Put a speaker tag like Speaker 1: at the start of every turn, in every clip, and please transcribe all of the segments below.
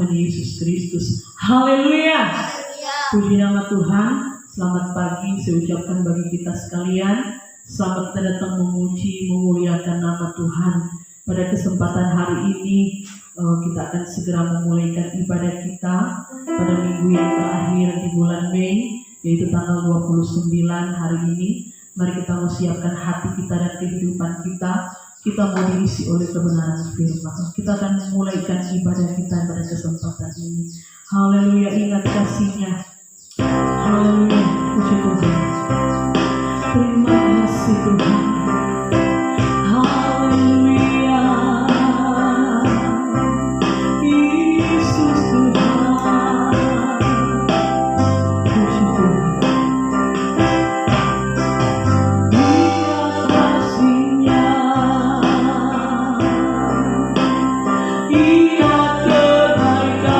Speaker 1: Tuhan Yesus Kristus. Haleluya. Puji nama Tuhan. Selamat pagi saya ucapkan bagi kita sekalian. Selamat kita datang memuji, memuliakan nama Tuhan. Pada kesempatan hari ini kita akan segera memulaikan ibadah kita pada minggu yang terakhir di bulan Mei, yaitu tanggal 29 hari ini. Mari kita mau siapkan hati kita dan kehidupan kita. Kita mau diisi oleh kebenaran firman. Kita akan memulaikan ibadah kita pada kesempatan ini. Haleluya, ingat kasih-Nya. Haleluya, puji Tuhan. Terima kasih Tuhan. Haleluya, Yesus Tuhan. Puji Tuhan. Ingat kasih-Nya. Ingat kebaikan-Nya.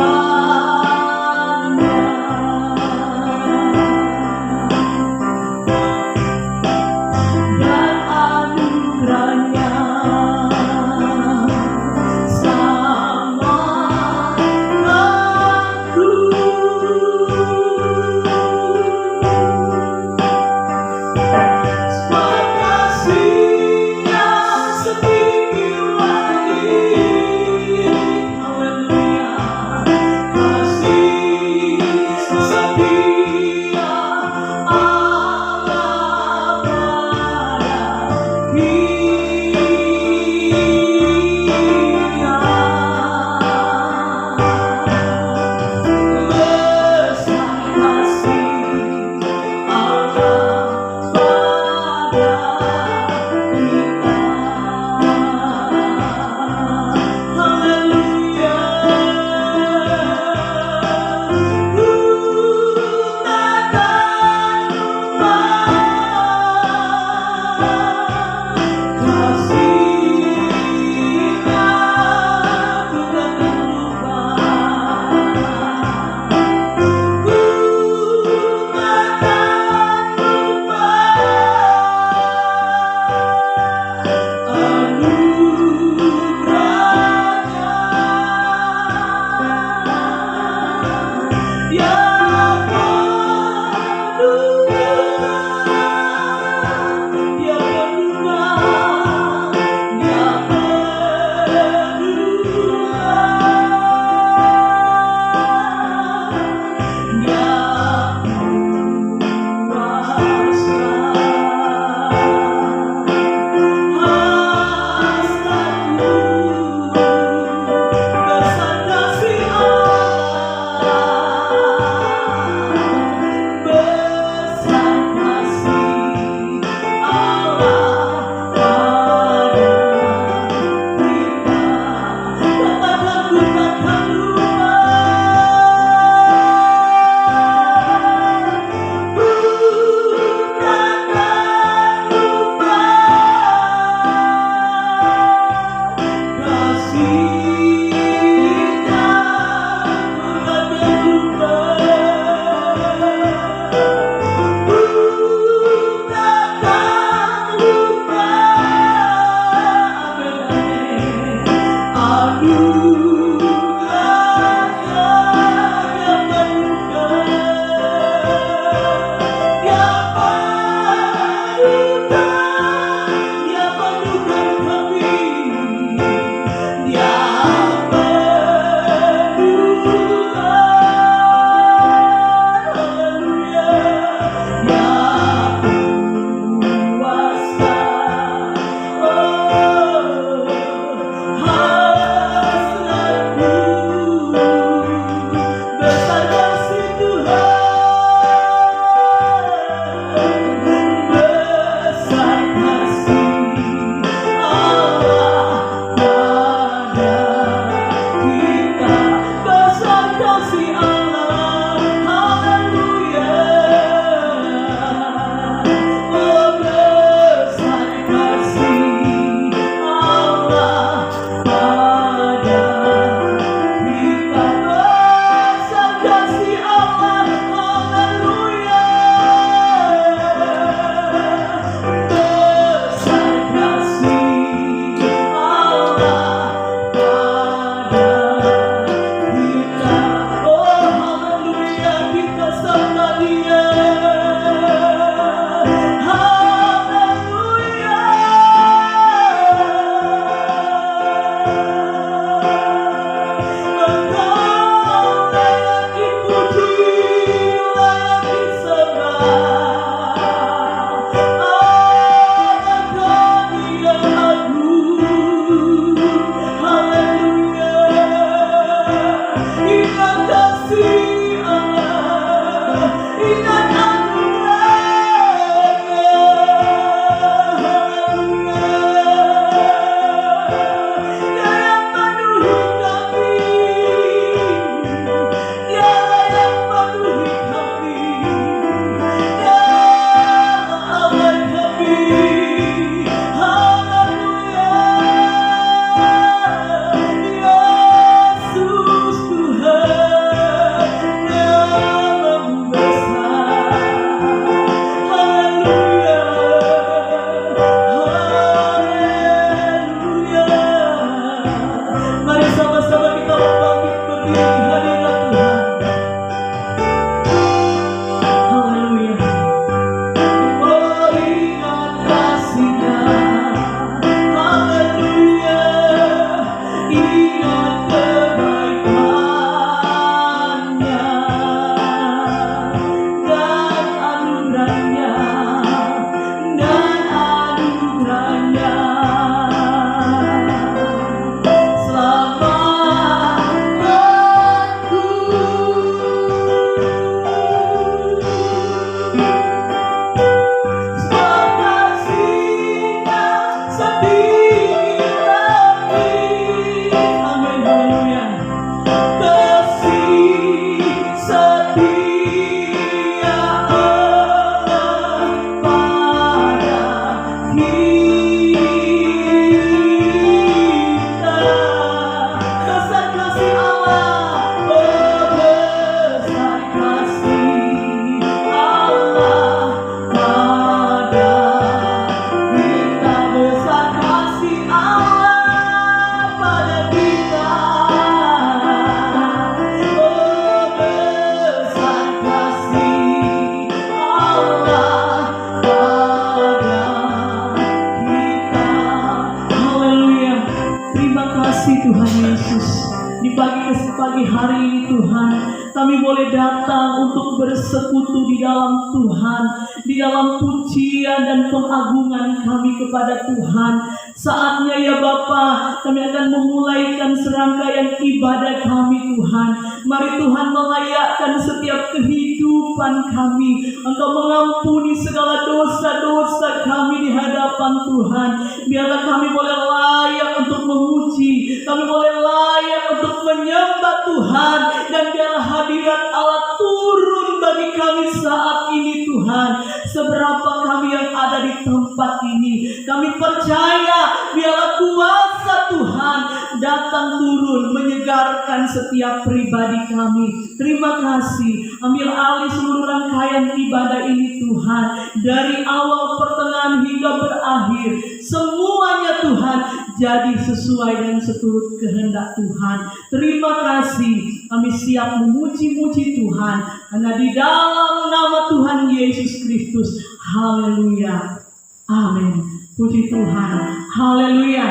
Speaker 1: pagi hari ini Tuhan, kami boleh datang untuk bersekutu di dalam Tuhan, di dalam pujian dan pengagungan kami kepada Tuhan. Saatnya ya Bapa, kami akan memulaikan serangkaian ibadah kami Tuhan. Mari Tuhan melayakkan setiap kehidupan kami. Engkau mengampuni segala dosa-dosa kami di hadapan Tuhan. Biarlah kami boleh layak untuk memuji, kami boleh layak untuk menyembah Tuhan, dan biarlah hadirat Allah turun bagi kami saat ini Tuhan. Seberapa kami yang ada di tempat ini, kami percaya biarlah kuasa Tuhan datang turun menyegarkan setiap pribadi kami. Terima kasih, ambil alih seluruh rangkaian ibadah ini Tuhan, dari awal, pertengahan hingga berakhir. Semuanya Tuhan jadi sesuai dan seturut kehendak Tuhan. Terima kasih, kami siap memuji-muji Tuhan, karena di dalam nama Tuhan Yesus Kristus. Haleluya, amin. Puji Tuhan, haleluya.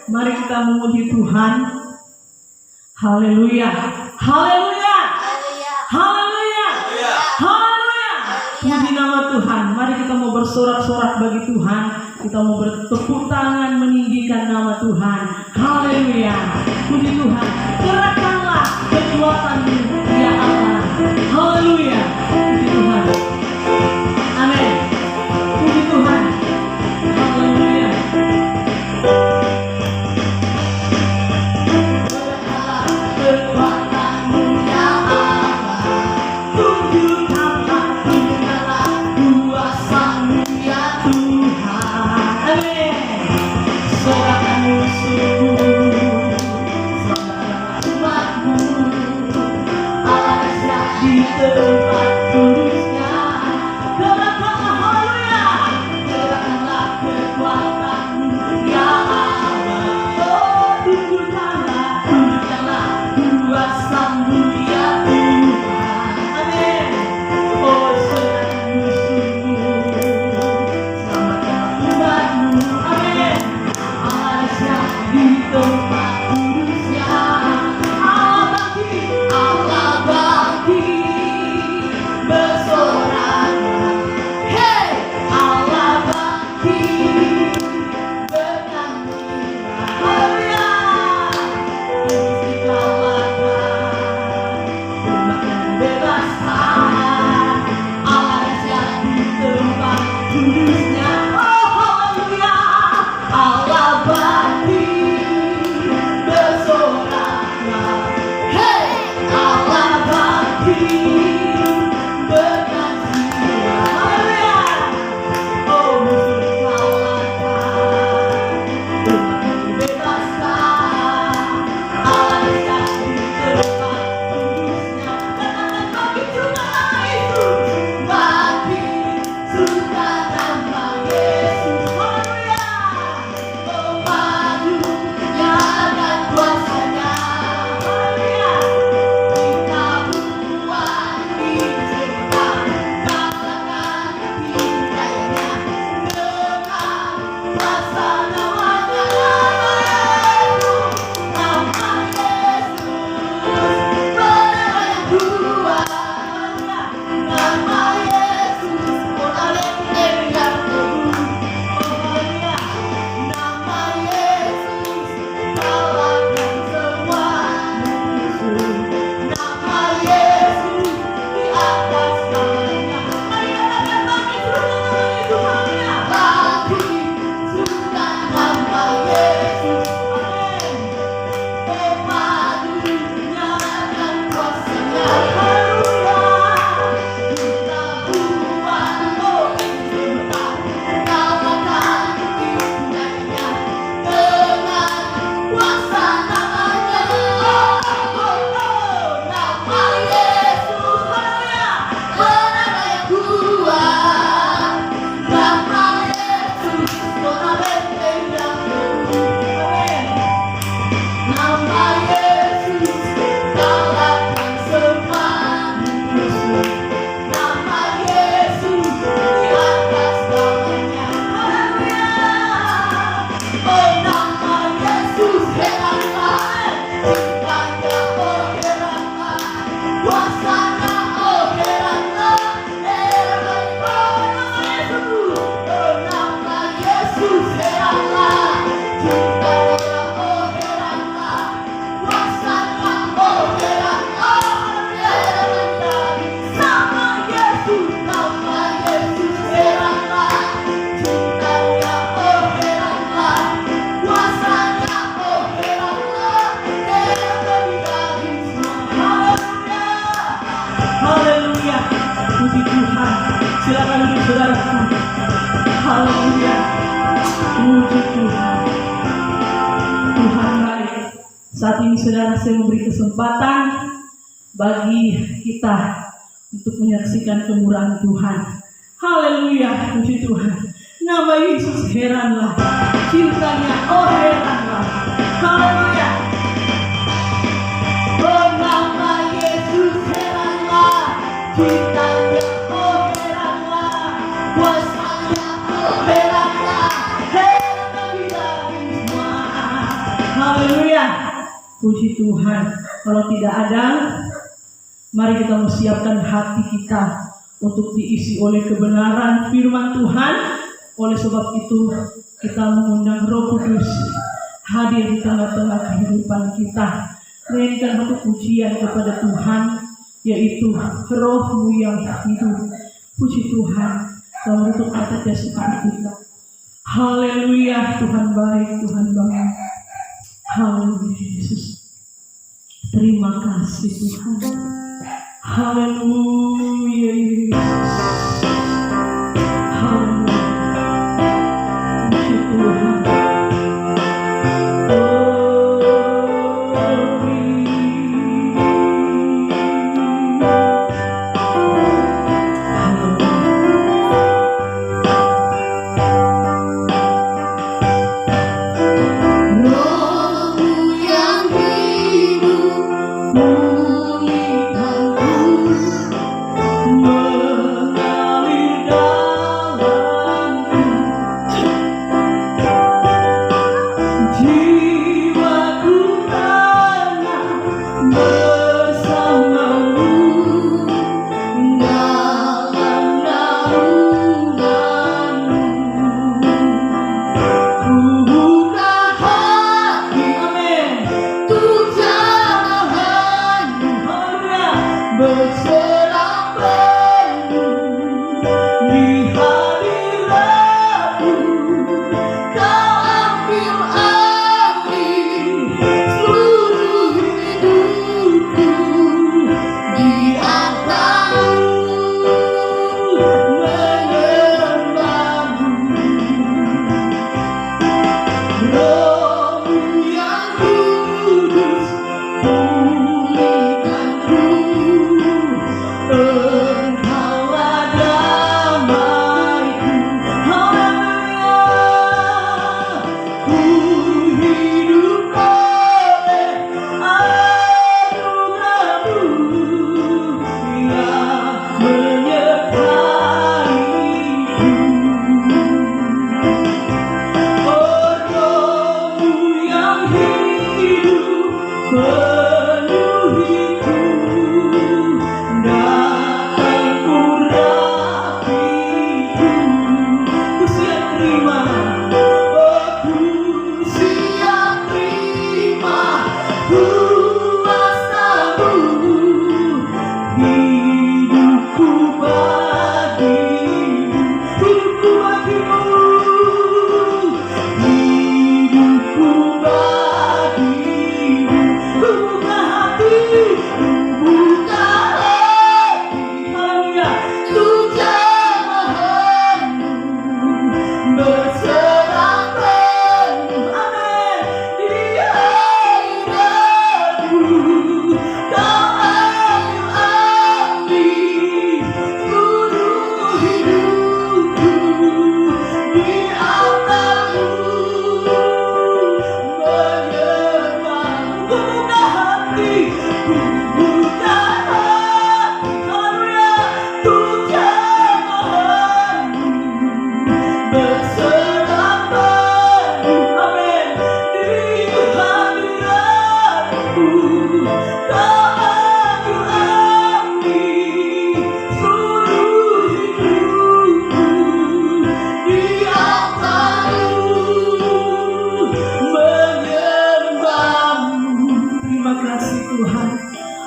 Speaker 1: Mari kita memuji Tuhan. Haleluya, haleluya, haleluya, haleluya. Puji nama Tuhan. Mari kita mau bersorak-sorak bagi Tuhan. Kita mau bertepuk tangan meninggikan nama Tuhan. Haleluya, puji Tuhan. Gerakkanlah kekuatanmu ya Allah. Haleluya, puji Tuhan. Amin. Puji Tuhan. Haleluya. Kekuatanmu ya Allah. Tunjukkanlah kuasamu ya Tuhan. Amin. Sorakan musuhmu, umatmu, Allah di tempat kudusnya. Gerakkanlah, haleluya. Gerakkanlah kekuatanmu ya Allah. Oh, tunjukkanlah kuasamu ya Tuhan. Amin. Oh, serahkan musuhmu, selamatkanlah umatmu. Amin. Allah di tempat kudusnya. Allah bangkit, Allah bangkit. Silakan duduk saudaraku. Haleluya. Puji Tuhan. Tuhan baik. Saat ini saudara, saya memberi kesempatan bagi kita untuk menyaksikan kemurahan Tuhan. Haleluya. Puji Tuhan. Nama Yesus heranlah. Cintanya oh heranlah. Haleluya. Oh nama Yesus heranlah. Cintanya oh heranlah. Kuasanya oh heranlah. Heranlah kita semua. Haleluya. Puji Tuhan. Kalau tidak ada, mari kita mempersiapkan hati kita untuk diisi oleh kebenaran firman Tuhan. Oleh sebab itu kita mengundang Roh Kudus hadir di tengah-tengah kehidupan kita. Berikan satu pujian kepada Tuhan, yaitu Roh-Mu yang hidup. Puji Tuhan, dalam bentuk atas jasmani kita. Haleluya, Tuhan baik, Tuhan baik. Haleluya Yesus. Terima kasih Tuhan. Haleluya Yesus. Haleluya. Puji Tuhan.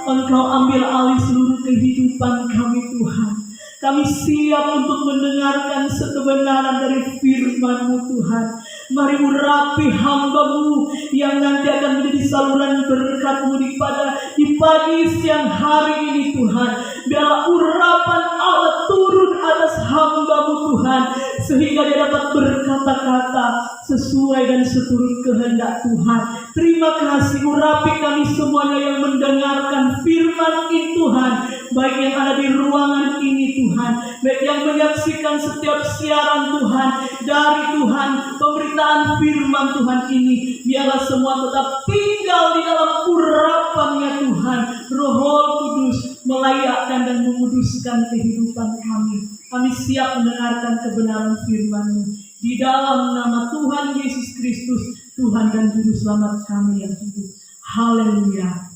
Speaker 1: Engkau ambil alih seluruh kehidupan kami Tuhan. Kami siap untuk mendengarkan kebenaran dari firman-Mu Tuhan. Mari urapi hamba-Mu yang nanti akan menjadi saluran berkat-Mu di pagi siang hari ini Tuhan. Biarlah urapan Allah turun atas Tuhan, sehingga dia dapat berkata-kata sesuai dan seturut kehendak Tuhan. Terima kasih, urapi kami semuanya yang mendengarkan firman ini Tuhan, baik yang ada di ruangan ini Tuhan, baik yang menyaksikan setiap siaran Tuhan, dari Tuhan pemberitaan firman Tuhan ini. Biarlah semua tetap tinggal di dalam urapannya Tuhan. Roh Kudus melayakkan dan menguduskan kehidupan kami. Kami siap mendengarkan kebenaran firman-Mu. Di dalam nama Tuhan Yesus Kristus, Tuhan dan Juru Selamat kami yang hidup. Haleluya.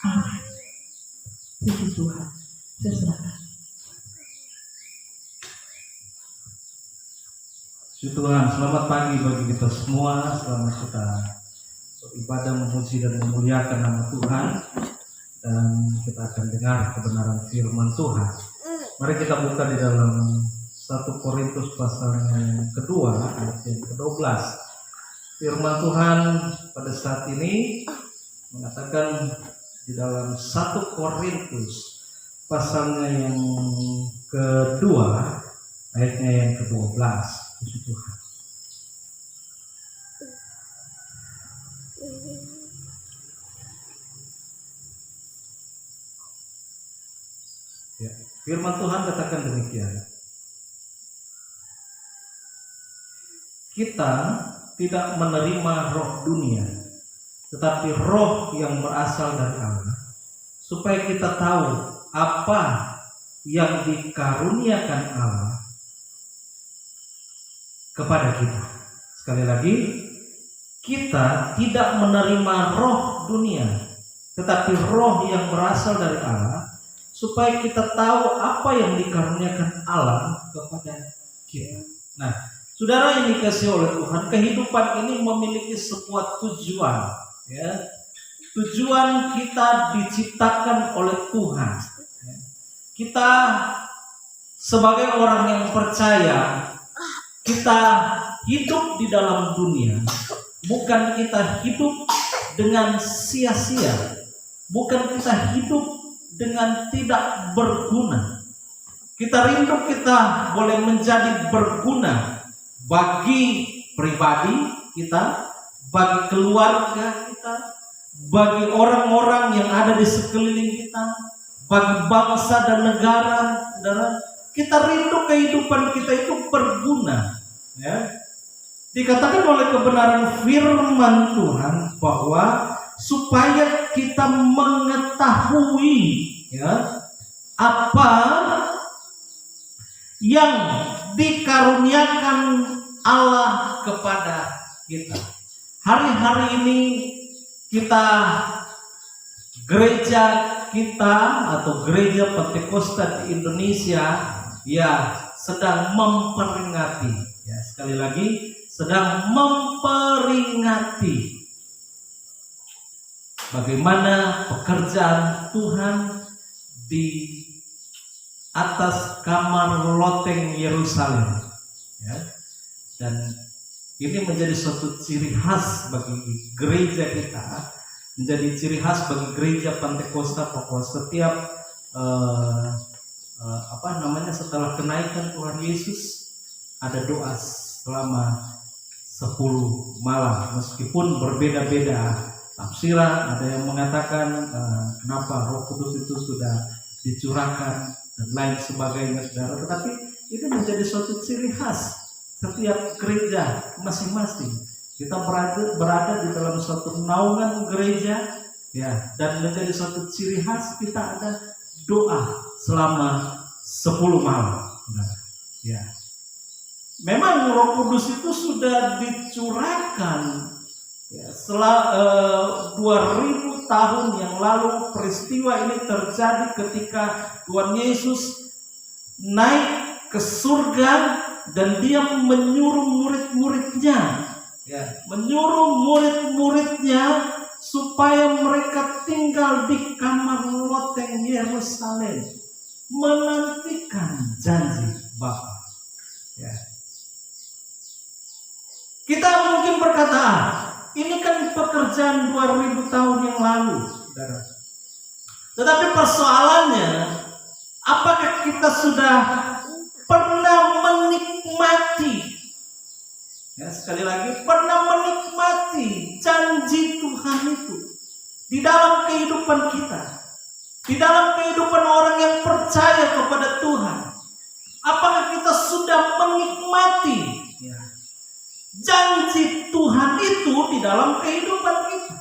Speaker 1: Amin. Puji Tuhan. Saya serahkan.
Speaker 2: Puji Tuhan, selamat pagi bagi kita semua. Selamat kita beribadah, memuji dan memuliakan nama Tuhan. Dan kita akan dengar kebenaran firman Tuhan. Mari kita buka di dalam 1 Korintus pasal yang kedua, ayat yang ke-12. Firman Tuhan pada saat ini mengatakan di dalam 1 Korintus pasalnya yang kedua, ayatnya yang ke-12. Puji Tuhan. Ya, firman Tuhan katakan demikian. Kita tidak menerima roh dunia, tetapi roh yang berasal dari Allah, supaya kita tahu apa yang dikaruniakan Allah kepada kita. Sekali lagi, kita tidak menerima roh dunia, tetapi roh yang berasal dari Allah, supaya kita tahu apa yang dikaruniakan Allah kepada kita. Nah, saudara yang dikasihi oleh Tuhan, kehidupan ini memiliki sebuah tujuan. Ya. Tujuan kita diciptakan oleh Tuhan. Ya. Kita sebagai orang yang percaya, kita hidup di dalam dunia, bukan kita hidup dengan sia-sia, bukan kita hidup dengan tidak berguna. Kita rindu kita boleh menjadi berguna bagi pribadi kita, bagi keluarga kita, bagi orang-orang yang ada di sekeliling kita, bagi bangsa dan negara. Saudara, kita rindu kehidupan kita itu berguna. Ya. Dikatakan oleh kebenaran firman Tuhan bahwa supaya kita mengetahui, ya, apa yang dikaruniakan Allah kepada kita. Hari-hari ini kita, gereja kita atau gereja Pentakosta di Indonesia, ya, sedang memperingati, ya, sekali lagi sedang memperingati bagaimana pekerjaan Tuhan di atas kamar loteng Yerusalem, ya. Dan ini menjadi suatu ciri khas bagi gereja kita, menjadi ciri khas bagi gereja Pentakosta bahwa setiap setelah kenaikan Tuhan Yesus ada doa selama 10 malam, meskipun berbeda-beda tafsiran. Ada yang mengatakan kenapa Roh Kudus itu sudah dicurahkan dan lain sebagainya, saudara. Tetapi itu menjadi suatu ciri khas setiap gereja masing-masing. Kita berada di dalam suatu naungan gereja, ya, dan menjadi suatu ciri khas kita ada doa selama 10 malam. Nah, ya. Memang Roh Kudus itu sudah dicurahkan, ya, setelah 2000 tahun yang lalu. Peristiwa ini terjadi ketika Tuhan Yesus naik ke surga dan dia menyuruh murid-muridnya, ya, menyuruh murid-muridnya supaya mereka tinggal di kamar loteng Yerusalem menantikan janji Bapa. Ya. Kita mungkin berkata, ini kan pekerjaan 2000 tahun yang lalu, saudara. Tetapi persoalannya, apakah kita sudah pernah menikmati Ya, sekali lagi, pernah menikmati janji Tuhan itu di dalam kehidupan kita, di dalam kehidupan orang yang percaya kepada Tuhan. Apakah kita sudah menikmati ya, janji Tuhan itu di dalam kehidupan kita?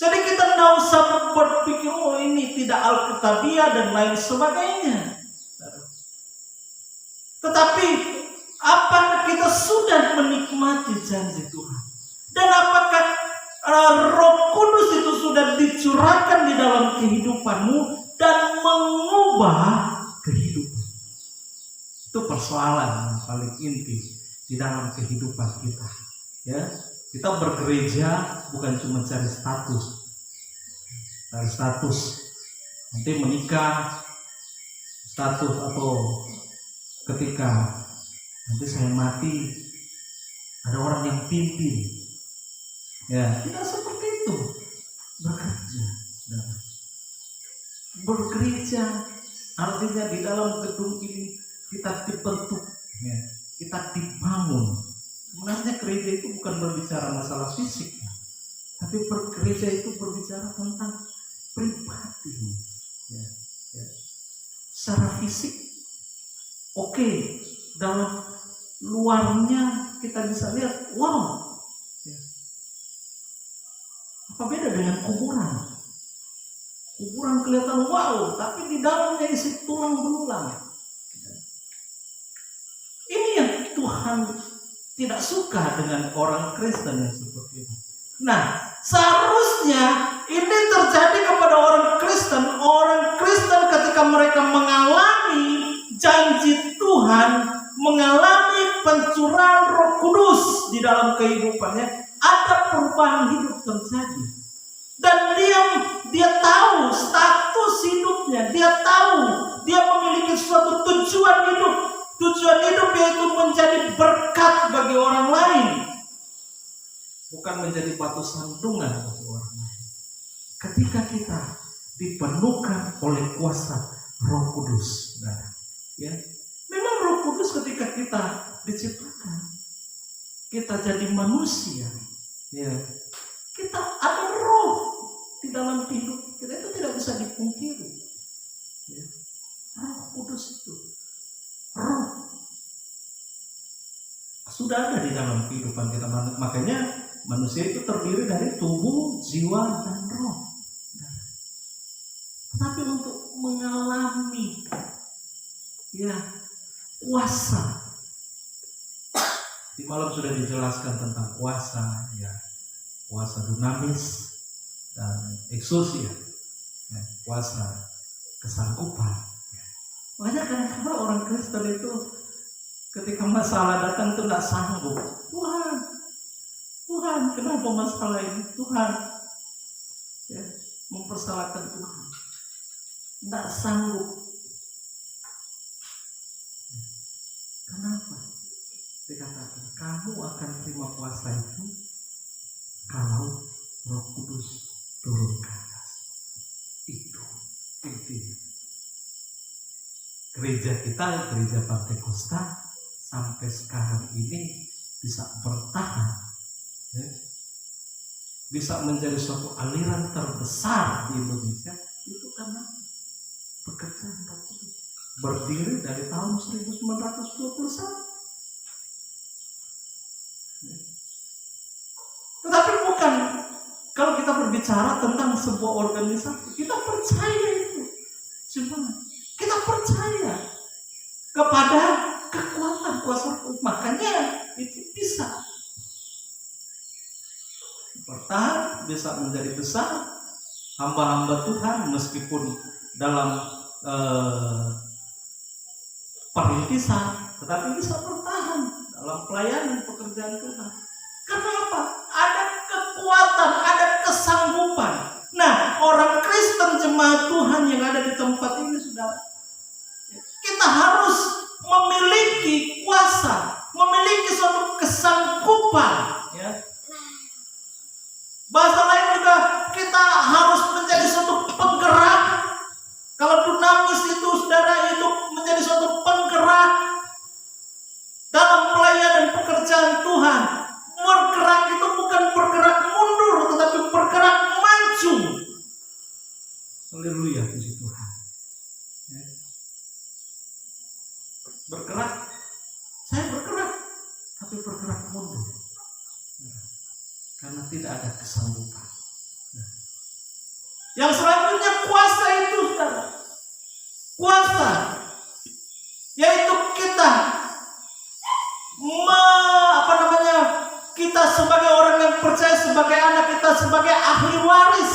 Speaker 2: Jadi kita tidak usah berpikir, oh ini tidak alkitabiah dan lain sebagainya. Tetapi apakah kita sudah menikmati janji Tuhan? Dan apakah Roh Kudus itu sudah dicurahkan di dalam kehidupanmu dan mengubah kehidupan? Itu persoalan yang paling inti di dalam kehidupan kita. Ya, kita bergereja bukan cuma cari status, nanti menikah, status, atau ketika nanti saya mati ada orang yang pimpin. Ya, tidak seperti itu. Bergereja artinya di dalam gedung ini kita dibentuk, ya, kita dibangun. Sebenarnya gereja itu bukan berbicara masalah fisik, ya, tapi bergereja itu berbicara tentang pribadi. Ya, ya. Secara fisik, oke, dalam luarnya kita bisa lihat, wow, ya. Apa beda dengan kuburan? Kuburan kelihatan wow, tapi di dalamnya isi tulang belulang. Ini yang Tuhan tidak suka dengan orang Kristen yang seperti ini. Nah, seharusnya ini terjadi kepada orang Kristen. Orang Kristen ketika mereka mengalami janji Tuhan, mengalami pencurahan Roh Kudus di dalam kehidupannya, ada perubahan hidup terjadi. Dan dia tahu status hidupnya, dia tahu dia memiliki suatu tujuan hidup. Tujuan hidup yaitu menjadi berkat bagi orang lain, bukan menjadi batu sandungan bagi orang lain. Ketika kita dipenuhkan oleh kuasa Roh Kudus, nah, ya, memang Roh Kudus ketika kita diciptakan, kita jadi manusia, ya, kita ada roh di dalam hidup kita, itu tidak bisa dipungkiri. Ya. Roh Kudus itu, roh sudah ada di dalam kehidupan kita. Makanya manusia itu terdiri dari tubuh, jiwa, dan roh. Tapi untuk mengalami ya kuasa, di malam sudah dijelaskan tentang kuasa, ya, kuasa dunamis dan ekousia, ya, kuasa kesanggupan. Ya. Banyak kadang-kadang orang Kristen itu ketika masalah datang itu tidak sanggup. Tuhan, kenapa masalah ini? Tuhan, ya, mempersalahkan Tuhan, tidak sanggup. Kenapa? Dikatakan kamu akan terima kuasa itu kalau Roh Kudus turun ke atas. Itu intinya. Gereja kita, gereja Pantekosta, sampai sekarang ini bisa bertahan, ya, bisa menjadi suatu aliran terbesar di Indonesia, itu karena pekerjaan Roh Kudus. Berdiri dari tahun 1921. Ya. Tetapi bukan, kalau kita berbicara tentang sebuah organisasi, kita percaya itu. Cuma kita percaya kepada kekuatan kuasa Roh. Makanya itu bisa bertahan, bisa menjadi besar. Hamba-hamba Tuhan meskipun dalam perintisan, tetapi bisa bertahan dalam pelayanan pekerjaan Tuhan. Karena apa? Ada kekuatan, ada kesanggupan. Nah, orang Kristen jemaat Tuhan yang ada di tempat ini, saudara, kita harus memiliki kuasa, memiliki suatu kesanggupan, ya. Bahasa lain juga, kita harus menjadi suatu penggerak. Kalau dunamis itu, saudara, itu menjadi suatu penggerak dalam pelayanan pekerjaan Ya. Bergerak, saya bergerak, tapi bergerak mundur. Karena tidak ada kesanggupan. Yang selanjutnya kuasa itu, saudara. Kuasa, yaitu kita kita sebagai orang yang percaya, sebagai anak, kita sebagai ahli waris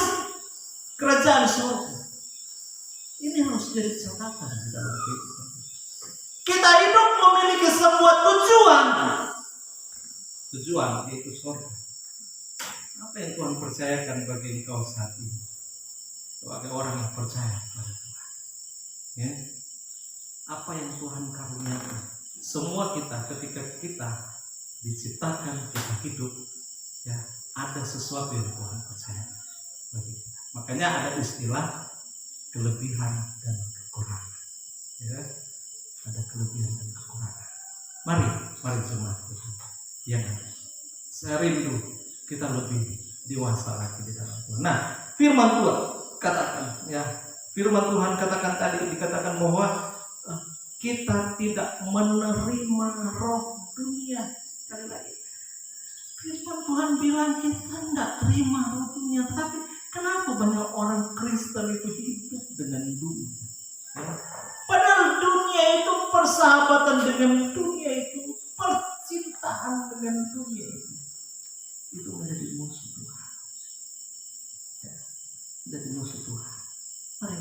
Speaker 2: kerajaan surga. Ini harus jadi catatan di dalam kehidupan kita. Hidup memiliki sebuah tujuan yaitu surga. Apa yang Tuhan percayakan bagi engkau saat ini sebagai orang yang percaya pada Tuhan? Ya, apa yang Tuhan karuniakan? Semua kita, ketika kita diciptakan, kita hidup, ya, ada sesuatu yang Tuhan percaya bagi kita. Makanya ada istilah kelebihan dan kekurangan. Ya, ada kelebihan dan kekurangan. Mari jemaat Tuhan yang ada. Saya rindu kita lebih dewasa lagi di dalam Tuhan. Nah, firman Tuhan katakan, ya, firman Tuhan katakan tadi, dikatakan bahwa kita tidak menerima roh dunia. Sekali lagi, firman Tuhan bilang kita tidak terima roh dunia. Tapi kenapa banyak orang Kristen itu hidup dengan dunia? Ya. Padahal dunia itu persahabatan dengan dunia itu, percintaan dengan dunia itu menjadi musuh Tuhan. Ya, menjadi musuh Tuhan. Mari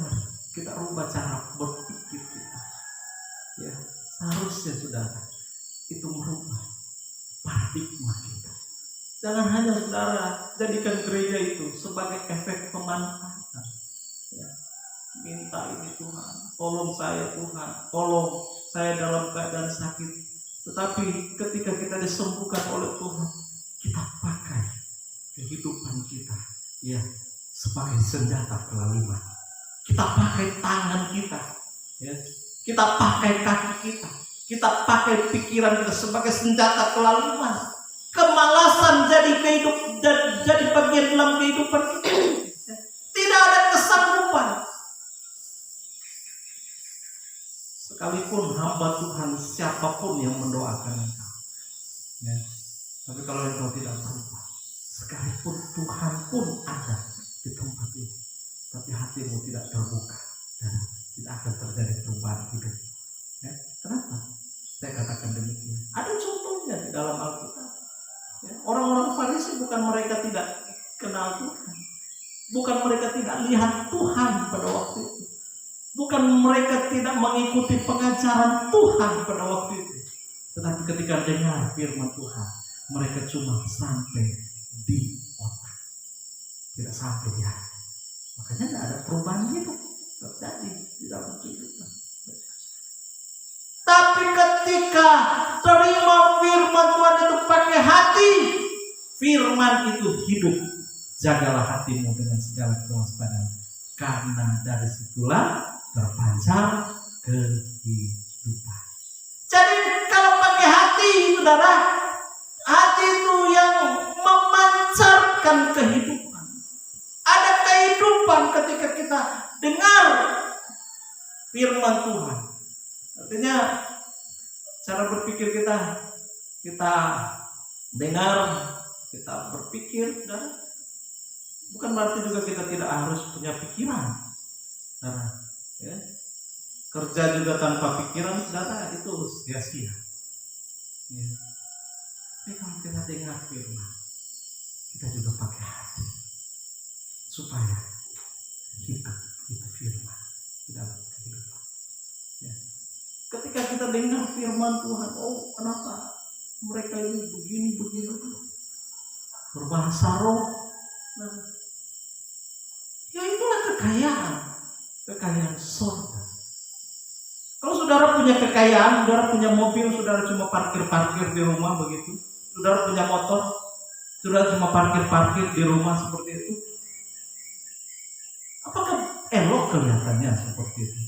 Speaker 2: kita rubah cara berpikir kita. Ya, seharusnya saudara itu merubah paradigma kita. Jangan hanya saudara jadikan gereja itu sebagai efek pemanfaatan. Ya, minta ini Tuhan, tolong saya Tuhan, tolong saya dalam keadaan sakit. Tetapi ketika kita disembuhkan oleh Tuhan, kita pakai kehidupan kita, ya, sebagai senjata kelaliman. Kita pakai tangan kita, ya, kita pakai kaki kita pakai pikiran kita sebagai senjata kelaliman. Kemalasan jadi bagian dalam kehidupan kita. Tidak ada kesanggupan. Sekalipun hamba Tuhan siapapun yang mendoakan engkau, ya, tapi kalau engkau tidak berubah, sekalipun Tuhan pun ada di tempat ini, tapi hatimu tidak terbuka dan tidak akan terjadi perubahan hidup. Ya, kenapa saya katakan demikian? Ada contohnya di dalam Alkitab. Ya, orang-orang Farisi bukan mereka tidak kenal Tuhan, bukan mereka tidak lihat Tuhan pada waktu itu, bukan mereka tidak mengikuti pengajaran Tuhan pada waktu itu, tetapi ketika dengar firman Tuhan, mereka cuma sampai di otak, tidak sampai di hati. Makanya tidak ada perubahan hidup terjadi di dalam kehidupan. Tapi ketika terima firman Tuhan itu pakai hati, firman itu hidup. Jagalah hatimu dengan segala kewaspadaan, karena dari situlah terpancar kehidupan. Jadi kalau pakai hati, saudara, hati itu yang memancarkan kehidupan. Ada kehidupan ketika kita dengar firman Tuhan. Artinya cara berpikir kita dengar, kita berpikir, dan bukan berarti juga kita tidak harus punya pikiran. Nah, ya, kerja juga tanpa pikiran, saudara, itu sia-sia. Ya. Tapi kalau kita dengar firman, kita juga pakai hati supaya hidup itu firman di dalam kehidupan. Ya. Ketika kita dengar firman Tuhan, oh kenapa mereka ini begini berbahasa roh, nah, ya itulah kekayaan surga. Kalau saudara punya kekayaan, saudara punya mobil, saudara cuma parkir di rumah begitu, saudara punya motor, saudara cuma parkir di rumah seperti itu, apakah elok kelihatannya seperti itu?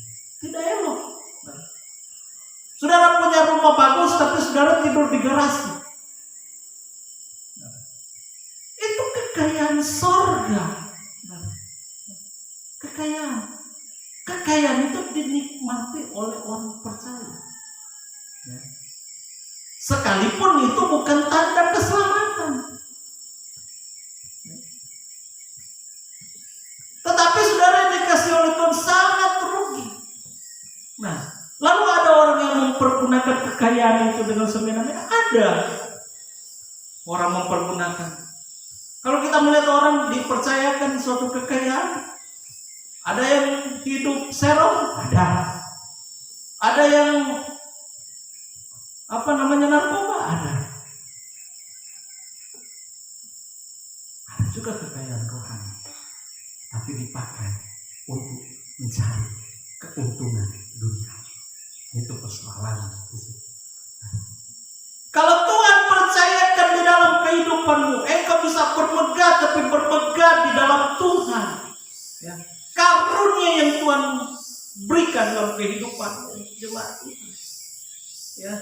Speaker 2: Tidak elok. Nah, saudara punya rumah bagus, tapi saudara tidur di garasi. Nah, itu kekayaan surga. Nah, kekayaan. Kekayaan itu dinikmati oleh orang percaya. Ya. Sekalipun itu bukan tanda keselamatan. Tetapi saudara yang dikasih oleh Tuhan sangat rugi. Nah, lalu ada orang yang mempergunakan kekayaan itu dengan semena-mena? Ada orang mempergunakan. Kalau kita melihat orang dipercayakan suatu kekayaan, ada yang hidup serong, ada yang narkoba, ada juga kekayaan rohani, tapi dipakai untuk mencari keuntungan dunia. Itu persoalan. Kalau Tuhan percayakan di dalam kehidupanmu, engkau bisa bermegah, tapi bermegah di dalam Tuhan. Ya. Karunia yang Tuhan berikan dalam kehidupanmu, jemaat Tuhan. Ya.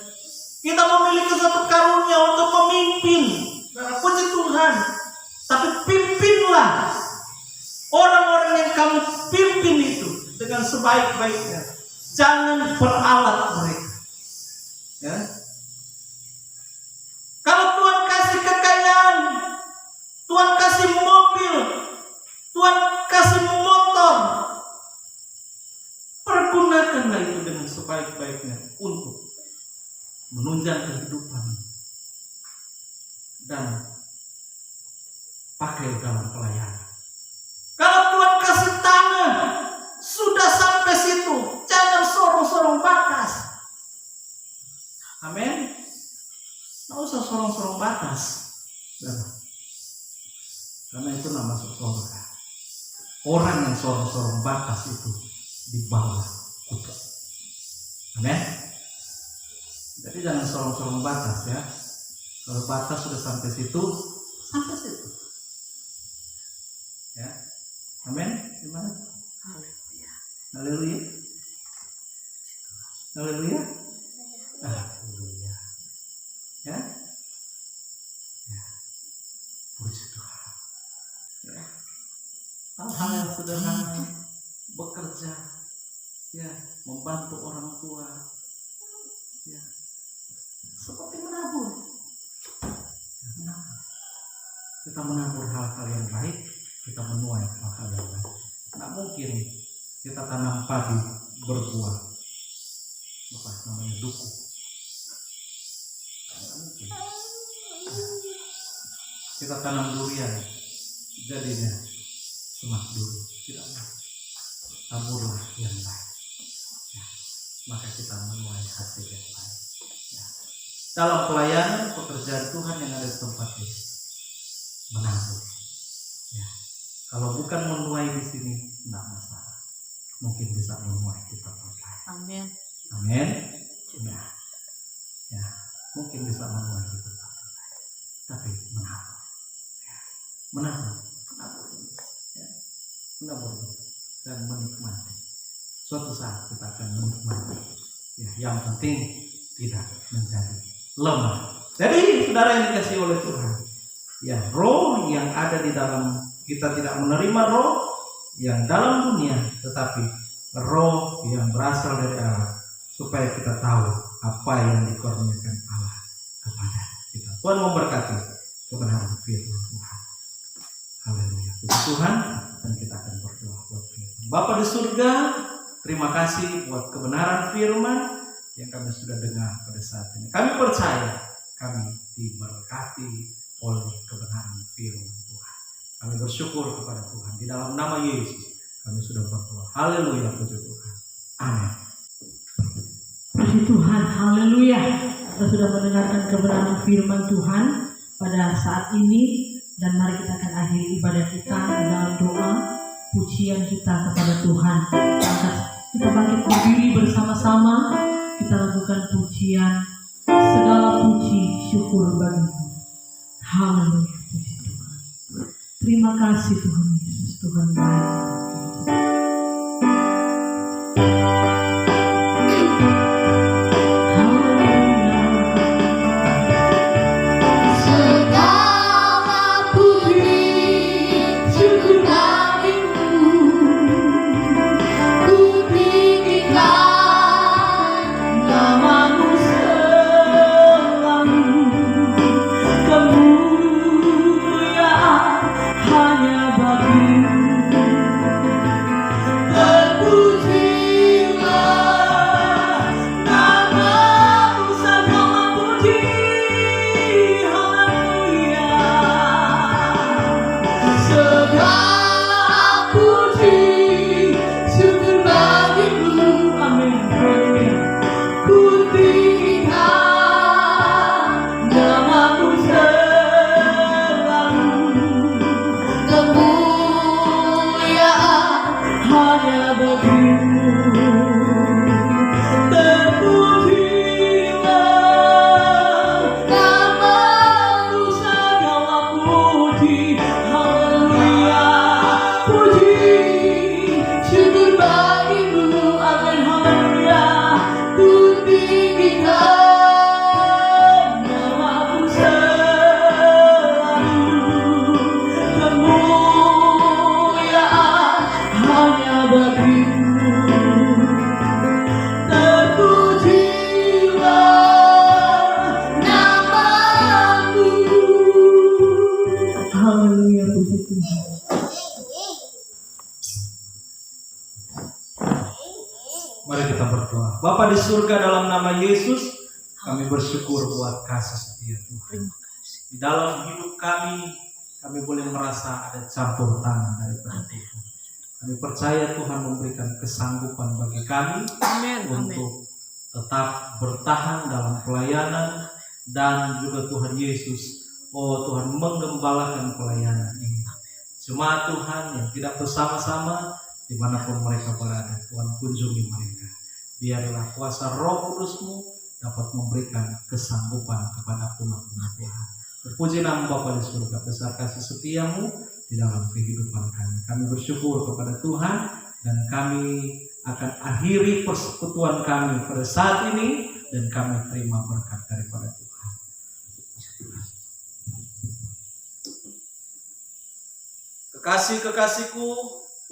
Speaker 2: Kita memiliki satu karunia untuk memimpin. Puji Tuhan. Tapi pimpinlah orang-orang yang kamu pimpin itu dengan sebaik-baiknya. Jangan peralat mereka. Ya. Kalau Tuhan kasih kekayaan, Tuhan kasih mobil, Tuhan kasih motor, pergunakanlah itu dengan sebaik-baiknya untuk menunjang kehidupan dan pakai dalam pelayanan. Kalau Tuhan kasih tanah, sudah sampai situ, jangan sorong-sorong batas. Amin. Nggak usah sorong-sorong batas. Karena itu nggak masuk surga. Orang yang sorong-sorong batas itu di bawah kutuk. Amin. Jadi jangan sorong-sorong batas ya. Kalau batas sudah sampai situ, sampai situ. Ya. Amin. Gimana? Haleluya. Haleluya. Haleluya. Ya. Ya. Puji Tuhan. Ya. Hal-hal yang sederhana, bekerja, ya, membantu orang tua, ya, seperti menabur. Ya, menabur. Kita menabur hal-hal yang baik, kita menuai hal-hal yang baik. Tidak mungkin kita tanam padi berbuah, apa namanya, duku. Tidak mungkin. Kita tanam durian, jadinya semak duri. Tidak mungkin. Taburlah yang baik, ya, maka kita menuai hasil yang baik. Ya. Dalam pelayanan pekerjaan Tuhan yang ada di tempat ini, menabur. Ya. Kalau bukan menuai di sini, tidak masalah. Mungkin bisa menuai di tempat lain. Amin. Amin. Ya. Ya. Mungkin bisa menuai di tempat lain. Tapi menabur. Ya. Menabur. Menabur. Ya. Menabur. Dan menikmati. Suatu saat kita akan menikmati. Ya. Yang penting tidak menjadi lemah. Jadi saudara yang dikasihi oleh Tuhan, ya, roh yang ada di dalam kita tidak menerima roh yang dalam dunia, tetapi roh yang berasal dari Allah, supaya kita tahu apa yang dikurniakan Allah kepada kita. Tuhan memberkati kebenaran firman Tuhan. Haleluya. Puji Tuhan. Dan kita akan berdoa buat firman. Bapa di surga, terima kasih buat kebenaran firman yang kami sudah dengar pada saat ini. Kami percaya kami diberkati oleh kebenaran firman Tuhan. Kami bersyukur kepada Tuhan. Di dalam nama Yesus kami sudah berdoa. Haleluya. Puji Tuhan. Amin.
Speaker 1: Puji Tuhan. Haleluya. Kita sudah mendengarkan kebenaran firman Tuhan pada saat ini. Dan mari kita akan akhiri ibadah kita dalam doa pujian kita kepada Tuhan. Kita bangkit berdiri bersama-sama. Kita lakukan pujian. Segala puji syukur bagi-Mu. Haleluya. Puji Tuhan. Terima kasih Tuhan Yesus. Tuhan baik.
Speaker 3: Ku
Speaker 1: Amin. Haleluya. Ku tinggikan namamu selalu, kemuliaan hanya bagimu. Terpujilah namamu segala puji. Haleluya. Puji, syukur bagimu. Amin. Haleluya. Ku tinggikan namamu selalu, kemuliaan hanya bagimu. Terpujilah namamu. Haleluya, puji Tuhan.
Speaker 2: Mari kita berdoa. Bapa di surga, dalam nama Yesus, kami bersyukur buat kasih setia Tuhan. Di dalam hidup kami boleh merasa ada campur tangan daripada Tuhan. Kami percaya Tuhan memberikan kesanggupan bagi kami untuk tetap bertahan dalam pelayanan, dan juga Tuhan Yesus, Tuhan menggembalakan pelayanan ini. Jemaat Tuhan yang tidak bersama-sama dimanapun mereka berada, Tuhan kunjungi mereka. Biarlah kuasa Roh Kudus-Mu dapat memberikan kesanggupan kepada umat-Mu Tuhan. Terpuji nama Bapa di surga, besar kasih setia-Mu di dalam kehidupan kami. Kami bersyukur kepada Tuhan, dan kami akan akhiri persekutuan kami pada saat ini, dan kami terima berkat daripada Tuhan. Kekasih-kekasihku,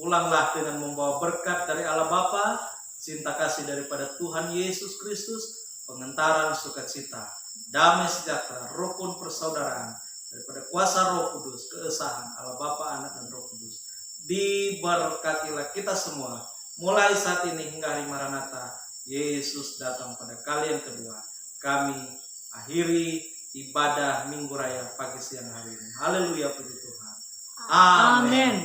Speaker 2: pulanglah dengan membawa berkat dari Allah Bapa, cinta kasih daripada Tuhan Yesus Kristus, pengentaran sukacita, damai sejahtera, rukun persaudaraan daripada kuasa Roh Kudus, keesahan Allah Bapa, Anak, dan Roh Kudus. Diberkatilah kita semua mulai saat ini hingga hari Maranatha, Yesus datang pada kali yang kedua. Kami akhiri ibadah Minggu Raya pagi siang hari ini. Haleluya, puji Tuhan. Amin.